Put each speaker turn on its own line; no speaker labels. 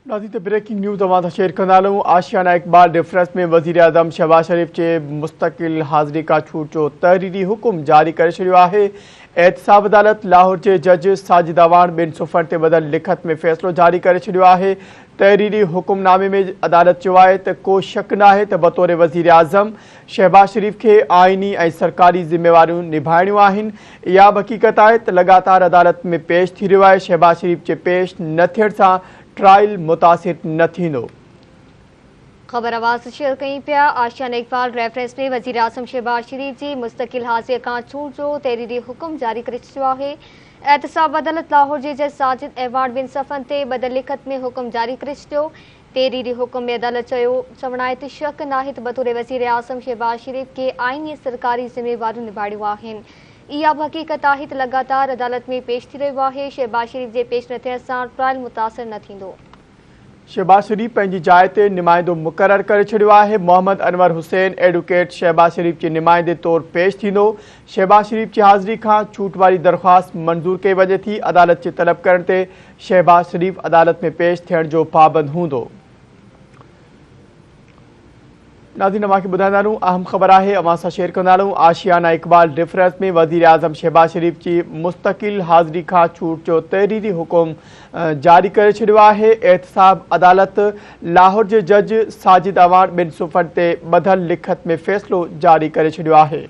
नाज़रीन breaking news अवां share कंदालूं। आशियाना Iqbal difference में वज़ीर आज़म शहबाज शरीफ के मुस्तकिल हाज़िरी का छूट जो तहरीरी हुक्म जारी करे छॾियो आहे। एहतसाब अदालत लाहौर के जज साजिद अवान ॿिनि सुफ़नि ते ॿधल लिखत में फ़ैसिलो जारी करे छॾियो आहे। तहरीरी हुक्मनामे में अदालत चयो आहे त को शक नाहे त बतौर वज़ीर आज़म शहबाज शरीफ के आइनी ऐं सरकारी ज़िम्मेवारियूं निभाइणियूं आहिनि। इहा बि हक़ीक़त आहे त लगातार अदालत में पेश थी रहियो आहे। शहबाज शरीफ के पेश न थियण सां ट्रायल मुतासिर न थींदो।
खबर आवाज़ शेयर कई पिया। आशियाना इकबाल रेफरेंस में वज़ीर आज़म शहबाज शरीफ जी मुस्तकिल हाज़िरी का छूट जो तहरीरी हुक्म जारी करे छॾियो आहे। एहतसाब अदालत लाहौर जे जज साजिद अवान ॿिनि सफ़नि ते ॿधल लिखत में हुक्म जारी करे छॾियो। तहरीरी हुक्म में अदालत चवणु आहे त शक नाहे त बतौर वज़ीर आज़म शहबाज शरीफ के आइनी सरकारी ज़िम्मेवारियूं निभाइणियूं आहिनि। इहा बि हक़ीक़त आहे त लगातार अदालत में पेश थी रहियो आहे। शहबाज शरीफ जे पेश न थियण सां ट्रायल मुतासिर न थींदो।
शहबाज शरीफ पंहिंजी जाइ ते नुमाइंदो मुक़ररु करे छॾियो आहे। मोहम्मद अनवर हुसैन एडवोकेट शहबाज शरीफ के नुमाइंदे तौरु पेश थींदो। शहबाज शरीफ की हाज़िरी खां छूट वारी दरख़्वास्त मंज़ूर कई वञे थी। अदालत जे तलब करण ते शहबाज शरीफ अदालत में पेश थियण जो पाबंद हूंदो। नाज़रीन अवां खे ॿुधाईंदा रहूं अहम ख़बर आहे अवां सां शेयर कंदा रहूं। आशियाना इकबाल डिफरेंस में वज़ीर आज़म शहबाज शरीफ की मुस्तकिल हाज़िरी खां छूट जो तहरीरी हुक्म जारी करे छॾियो आहे। एहतसाब अदालत लाहौर के जज साजिद अवान ॿिनि सुफ़नि ते ॿधल लिखत में फ़ैसिलो जारी करे छॾियो आहे।